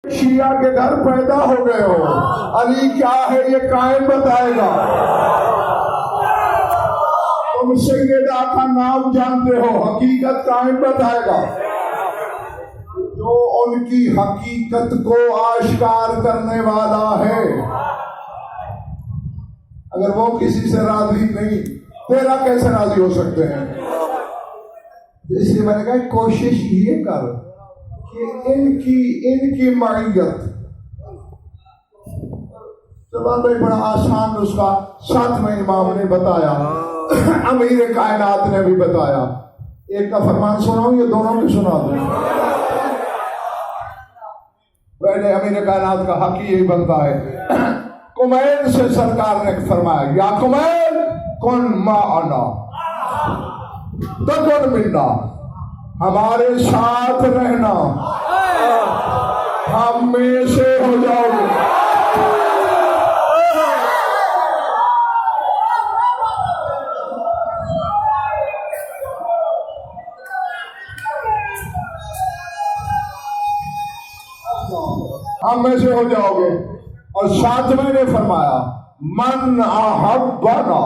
शिया के घर पैदा हो गए हो, अली क्या है ये कायम बताएगा। तुम सैयदा का नाम जानते हो, हकीकत कायम बताएगा। जो उनकी हकीकत को आश्कार करने वाला है, अगर वो किसी से राजी नहीं, तेरा कैसे राजी हो सकते हैं। इसलिए मैंने कहा कोशिश ये कर कि इनकी माइयत तो एक बड़ा आसान उसका 7वें इमाम ने बताया, अमीर कायनात ने भी बताया। एक का फरमान सुनाऊं, ये दोनों की सुना दूं। पहले अमीर कायनात का हक यही बनता है। कुमैल से सरकार ने फरमाया, या कुमैल कौन माना तकुन मिन्ना, हमारे साथ रहना, हम में से हो जाओगे। हम में से हो जाओगे। और 7वें ने फरमाया, मन अहब्बना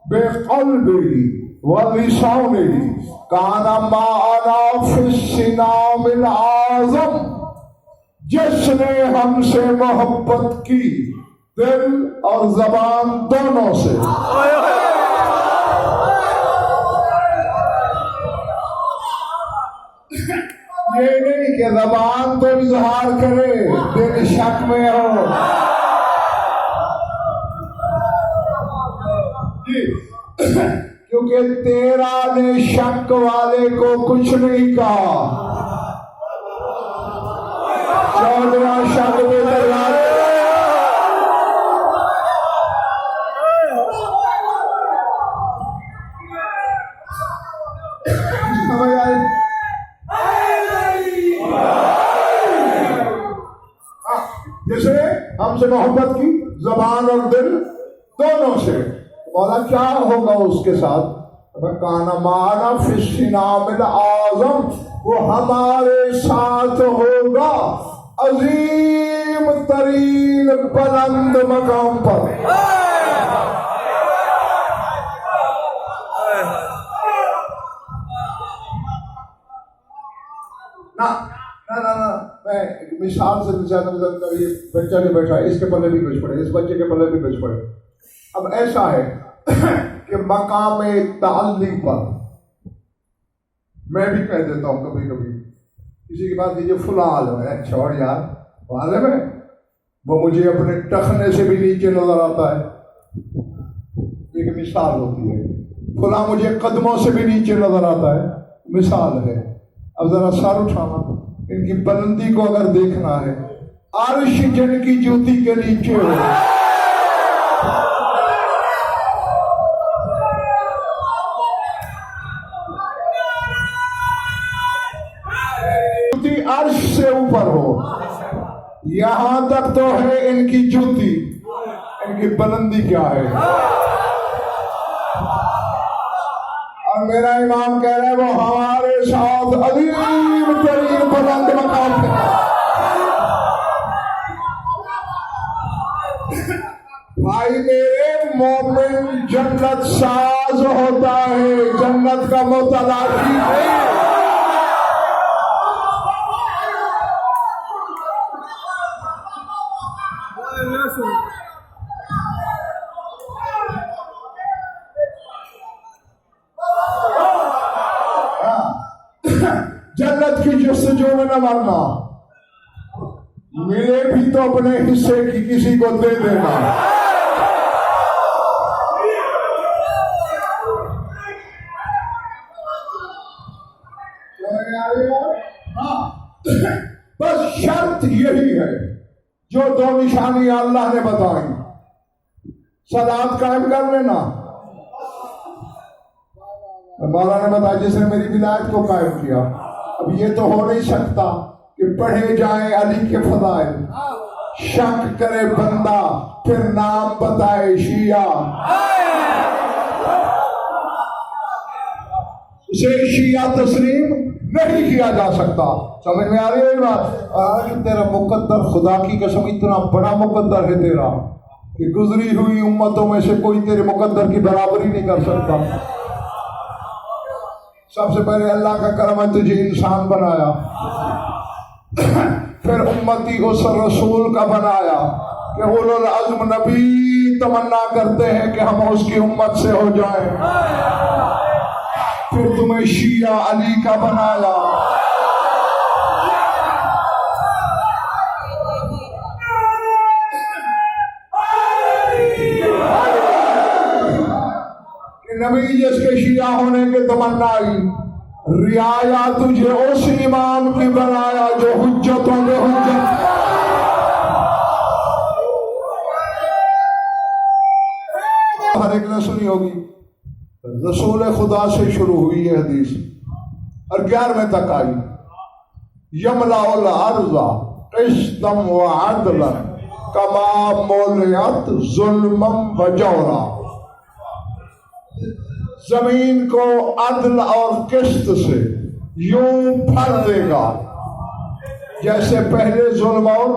बेक़ल्बी व लिसानी काना माना फिस्सिनामिल आज़म, जिसने हमसे मोहब्बत की दिल और जबान दोनों से। ये नहीं कि जबान तो इजहार करे, दिल शक में हो। क्योंकि तेरा ने शक वाले को कुछ नहीं कहा। चौदवा शक में समझ आए। जैसे हमसे मोहब्बत की जबान और दिल दोनों से, और क्या होगा उसके साथ, काना माना फिस्सिनामिल आज़म, वो हमारे साथ होगा अजीम तरीन बुलंद मकाम पर। ना ना ना ना, मैं मिसाल से ज्यादा ये बच्चा जो बैठा है, इसके पल्ले भी कुछ पड़े, इस बच्चे के पल्ले भी कुछ पड़े। अब ऐसा है कि मकाम ताल्लीम पर मैं भी कह देता हूँ कभी कभी, किसी की बात कीजिए, फुला आलम है, छोड़ यार आलम है, वो मुझे अपने टखने से भी नीचे नजर आता है। एक मिसाल होती है। फुला मुझे कदमों से भी नीचे नजर आता है, मिसाल है। अब जरा सर उठाना, इनकी बुलंदी को अगर देखना है, अर्श जिनकी जूती के नीचे हो, अर्श से ऊपर हो, यहां तक तो है इनकी जूती, इनकी बुलंदी क्या है। और मेरा इमाम कह रहा है वो हमारे साथ अजीम तरीन बुलंद मकाम पे। भाई मेरे मोमिन जन्नत साज होता है, जन्नत का मुतलाकी है। जन्नत की जस्तजू में न मरना, मिले भी तो अपने हिस्से की किसी को दे देना। बस शर्त यही है, जो 2 निशानियां अल्लाह ने बताई, सलात कायम कर लेना। मौला ने बताया जिसने मेरी विलायत को कायम किया। अब ये तो हो नहीं सकता कि पढ़े जाए अली के फदाइल, शक करे बंदा फिर नाम बताए शिया। उसे शिया तस्लीम नहीं किया जा सकता। समझ में आ रही है बात? कि तेरा मुकद्दर, खुदा की कसम इतना बड़ा मुकद्दर है तेरा कि गुजरी हुई उम्मतों में से कोई तेरे मुकद्दर की बराबरी नहीं कर सकता। सबसे पहले अल्लाह का करम है तुझे इंसान बनाया, फिर उम्मती उस रसूल का बनाया कि उलुल अज़्म नबी तमन्ना करते हैं कि हम उसकी उम्मत से हो जाएं। फिर तुम्हें शिया अली का बनाया, नबी जिसके शिया होने के तमन्ना आई। रियाया तुझे उस इमाम की बनाया जो हुज्जतों में हुज्जत। हर एक ने सुनी होगी, रसूल खुदा से शुरू हुई है हदीस और 11वें तक आई। यमलाउल अर्ज़ा क़िस्तम व अदलन कमा मोलियत ज़ुल्मम व जौरा। जमीन को अदल और किस्त से यूं भर देगा जैसे पहले जुल्म और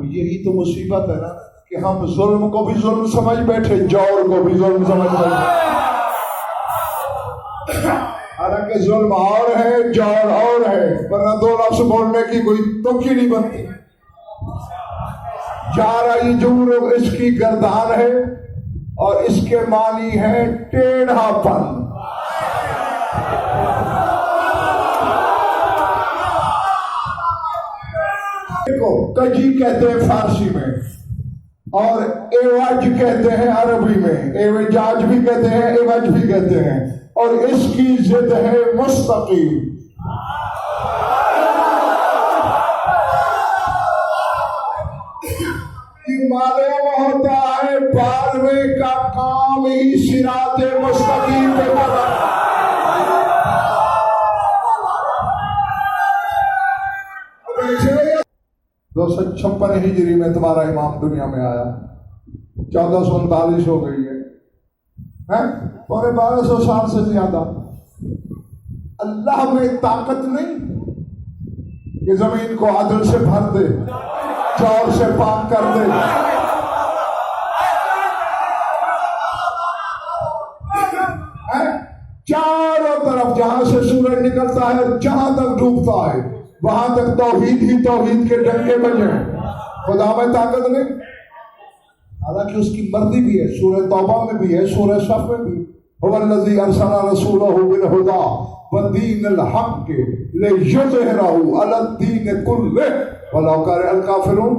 यही तो मुसीबत है ना कि हम जुल्म को भी जुल्म समझ बैठे, जौर को भी जुल्म समझ बैठे। हालांकि जुल्म और है, जौर और है, वरना दो लफ्ज़ बोलने की कोई तुकी नहीं बनती। जा रही जूर इसकी गर्दान है और इसके मानी है टेढ़ापन। देखो, कजी कहते हैं फारसी में और एवज कहते हैं अरबी में, एवजाज भी कहते हैं, एवज भी कहते हैं, और इसकी जिद है मुस्तकीम। मालूम होता है बारहवे का काम ही सिराते मुस्तकीम पे लगा। 256 हिजरी में तुम्हारा इमाम दुनिया में आया, 1439 हो गई है, पौने 1200 साल से ज्यादा। अल्लाह में ताकत नहीं कि जमीन को आदल से भर दे, चौर से पाक कर दे। चारों तरफ जहां से सूरज निकलता है, जहां तक डूबता है, वहां तक तौहीद ही तौहीद के डंके बजे। खुदा में ताकत नहीं, हालांकि उसकी मर्जी भी है। सूरह तौबा में भी है, सूरह सफ में भी। हुवल्लज़ी अरसला रसूलहु बिल हुदा व दीनिल हक़ लियुज़हिरहु अलद्दीन कुल्लिहि वलौ करिहल काफ़िरून।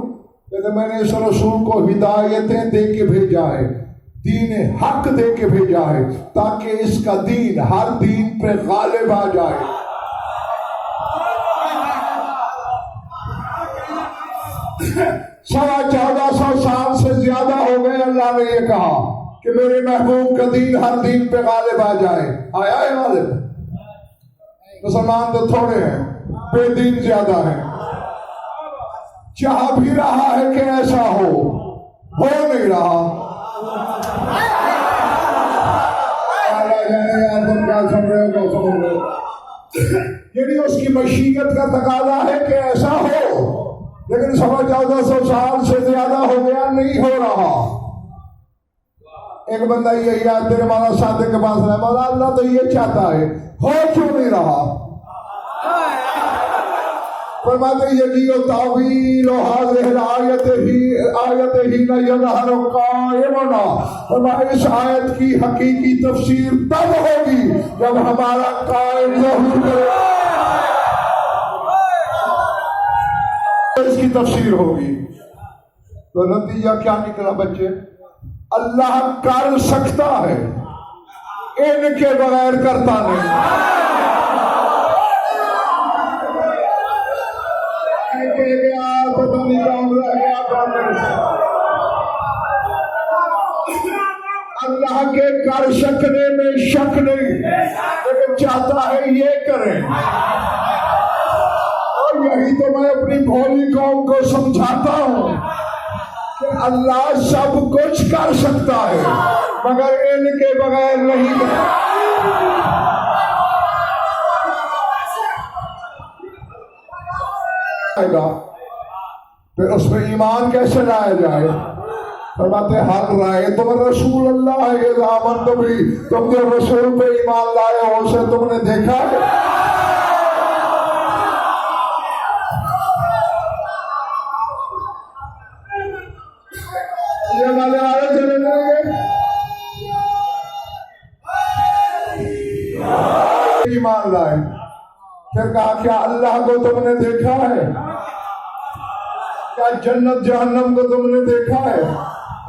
कहते मैंने इस रसूल को हिदायतें दे के भेजा है, दीन हक दे के भेजा है, ताकि इसका दीन हर दीन पे गालिब आ जाए। सवा 1400 साल से ज्यादा हो गए, अल्लाह ने ये कहा कि मेरे महबूब का दीन हर दीन पे गालिब आ जाए। आया है गालिब? मुसलमान तो थोड़े हैं, बेदीन ज्यादा है। चाह भी रहा है कि ऐसा हो नहीं रहा। यार तुम क्या समझ रहे हो, क्या समझ रहे हो? यदि उसकी मशीयत का तकाजा है कि ऐसा हो, लेकिन 1400 साल से ज्यादा हो गया, नहीं हो रहा। एक बंदा यही याद तेरे मौला सादिक के पास रहा, मौला अल्लाह तो ये चाहता है, हो क्यों नहीं रहा? फरमाते यजीउ तावील आयत ही न यज़हरु कायमना। फरमाया इस आयत की हकीकी तफसीर तब होगी जब हमारा कायम ज़हूर करेगा, इसकी तफसीर होगी। तो नतीजा क्या निकला बच्चे? अल्लाह कर सकता है, इनके बगैर करता नहीं। अल्लाह के कर सकने में शक नहीं, लेकिन चाहता है ये करें। और यही तो मैं अपनी भोली कौम को समझाता हूँ कि अल्लाह सब कुछ कर सकता है, मगर इनके बगैर नहीं। आएगा, फिर उसमें ईमान कैसे लाया जाए? फरमाते हर राय तुम रसूल अल्लाह है दामन, तो भी तुम जो रसूल पे ईमान लाए हो उसे तुमने देखा है? ये वाले वाले चले जाएंगे। ईमान लाए, फिर कहा क्या अल्लाह को तुमने देखा है? क्या जन्नत जहन्नम को तुमने देखा है?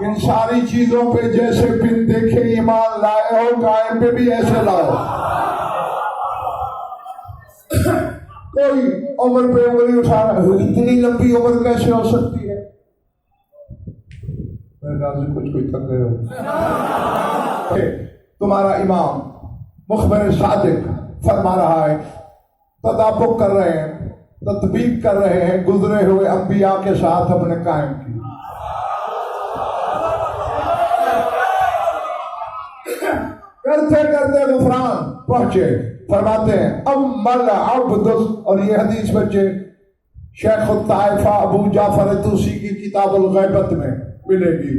इन सारी चीजों पे जैसे बिन देखे ईमान लाए हो, कायम पे भी ऐसे लाओ। कोई उम्र पे उंगली उठा रहा है, इतनी लंबी उम्र कैसे हो सकती है? कुछ थक गए हो। तुम्हारा इमाम मुखबिर सादिक फरमा रहा है, तदाब्बुक कर रहे हैं, तत्बीक कर रहे हैं गुजरे हुए अंबिया के साथ अपने कायम की। करते करते गुफरान पहुंचे, फरमाते हैं अम्मल अब्दुस, और ये हदीस बच्चे शेख ताइफा अबू जाफर तूसी की किताबुल गैबत में मिलेगी।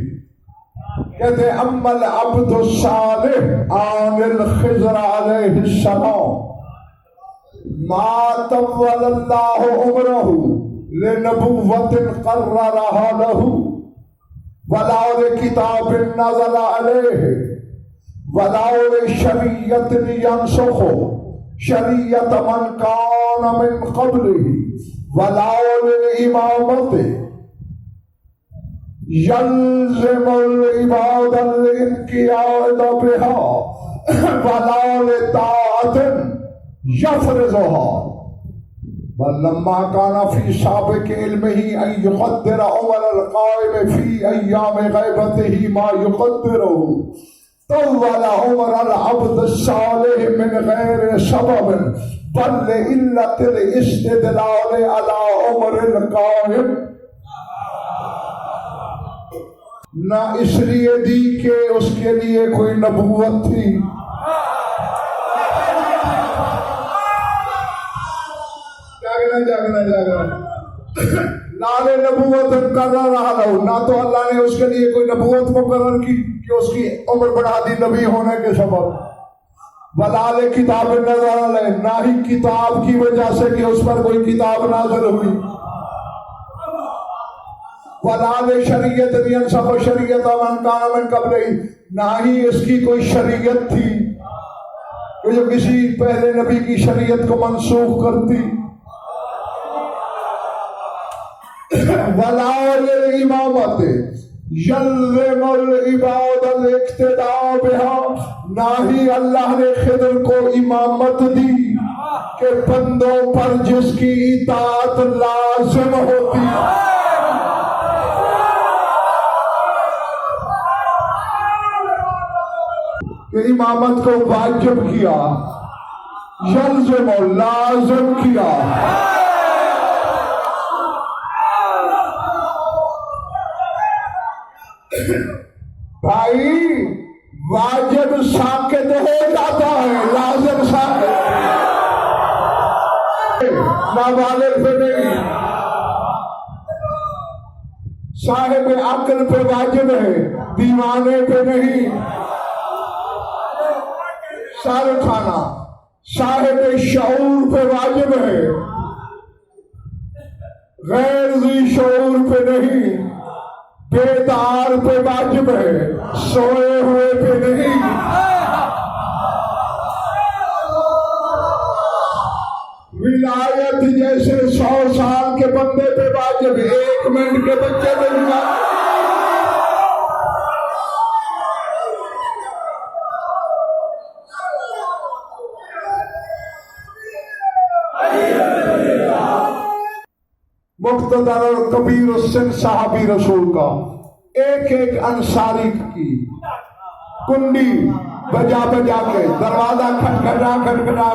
कहते हैं अम्मल अब्दुस सालिह आनिल खिज़र अलैहिस्सलाम मा तव्वलल्लाहु उमरहु लिनबुव्वतिन क़र्ररहा लहु वला लिकिताबिन नज़ला अलैहि वला लिशरीयतिन यंसुखु शरीयत मन कान मिन क़ब्लिही वला लिइमामति यल्ज़िमुल इबादल इनक़ियाद बिहा वला लिताअतिन यफ़रिज़ुहा वल्लम्मा काना फी साबिक़ इल्मिही अन युक़द्दिर उमर अल-क़ाइम फी अय्याम ग़ैबतिही मा युक़द्दिरुहु तव्वल उमर अल-अब्द अस्सालिह मिन ग़ैरि सबबिन बल लिइल्लतिल इस्तिदलाल अला उमर अल-क़ाइम, ना इसलिए दी कि उसके लिए कोई नबूवत थी, जागना लाले नबूवत कर रहा लो, ना तो अल्लाह ने उसके लिए कोई नबूवत मुकर्रर की कि उसकी उम्र बढ़ा दी नबी होने के सबब, वलाले किताब नज़र, ना ही किताब की वजह से कि उस पर कोई किताब नाज़िल हुई, वलाले शरीयत सब शरीयत मन कान मिन क़ब्लिही, ना ही इसकी कोई शरीयत थी कि जो किसी पहले नबी की शरीयत को मनसूख करती, वलाल इमामत यल्ज़िमुल इबादल इक्तिदा बिहा, ना ही अल्लाह ने खिदर को इमामत दी कि बंदों पर जिसकी इताअत लाज़िम होती, कि इमामत को वाजिब किया, यल्ज़िमुल लाज़िम किया। भाई वाजिब साकित हो जाता है, लाजिम साकित नाबालिग पे नहीं, साहिब अक्ल पे वाजिब है, दीवाने पे नहीं। सारे खाना साहिब शऊर पे वाजिब है, गैर ज़ी शऊर पे नहीं, बेदार पे वाजिब है, सोए हुए पे नहीं। विलायत जैसे 100 साल के बंदे पे वाजिब है, 1 मिनट के बच्चे पे नहीं। मुक़्तदर और कबीर हुसैन साहबी रसूल का एक एक अंसारी की कुंडी बजा बजा के, दरवाजा खटखटा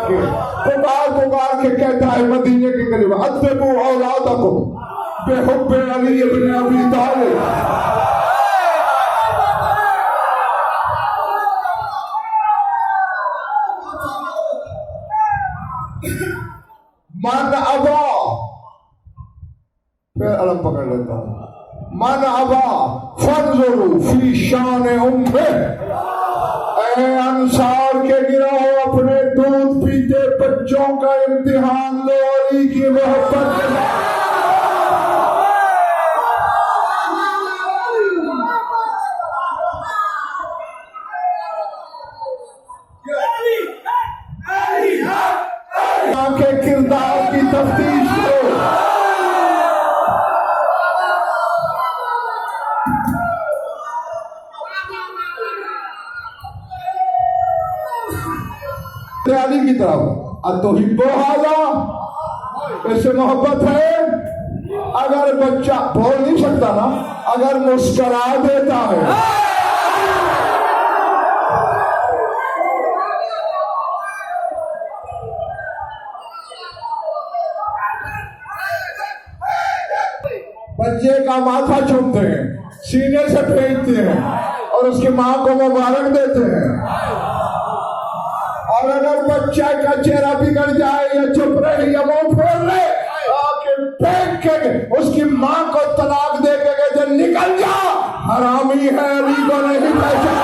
के, पुकार के कहता है मदीने के करीब, अद्दिबू औलादकुम बिहुब्बि अली इब्न अबी तालिब। मन अबा फिर अलम पकड़ लेता हूँ। मन अबा फंजुरु फी शान उम्मे, अंसार के गिरोह अपने दूध पीते बच्चों का इम्तिहान लो अली की मोहब्बत के साथ। के किरदार की तफ्तीश लो। अली की तरफ अतोहिब्बो हाज़ा, इससे मोहब्बत है। अगर बच्चा बोल नहीं सकता ना, अगर मुस्करा देता है बच्चे का माथा चूमते हैं, सीने से फेंकते हैं और उसकी माँ को मुबारक देते हैं। और अगर बच्चा का चेहरा बिगड़ जाए या चुप रहे या मुंह खोल ले, आके फेंक के उसकी माँ को तलाक दे के कहते निकल जा, हरामी है, अली को नहीं पहचान।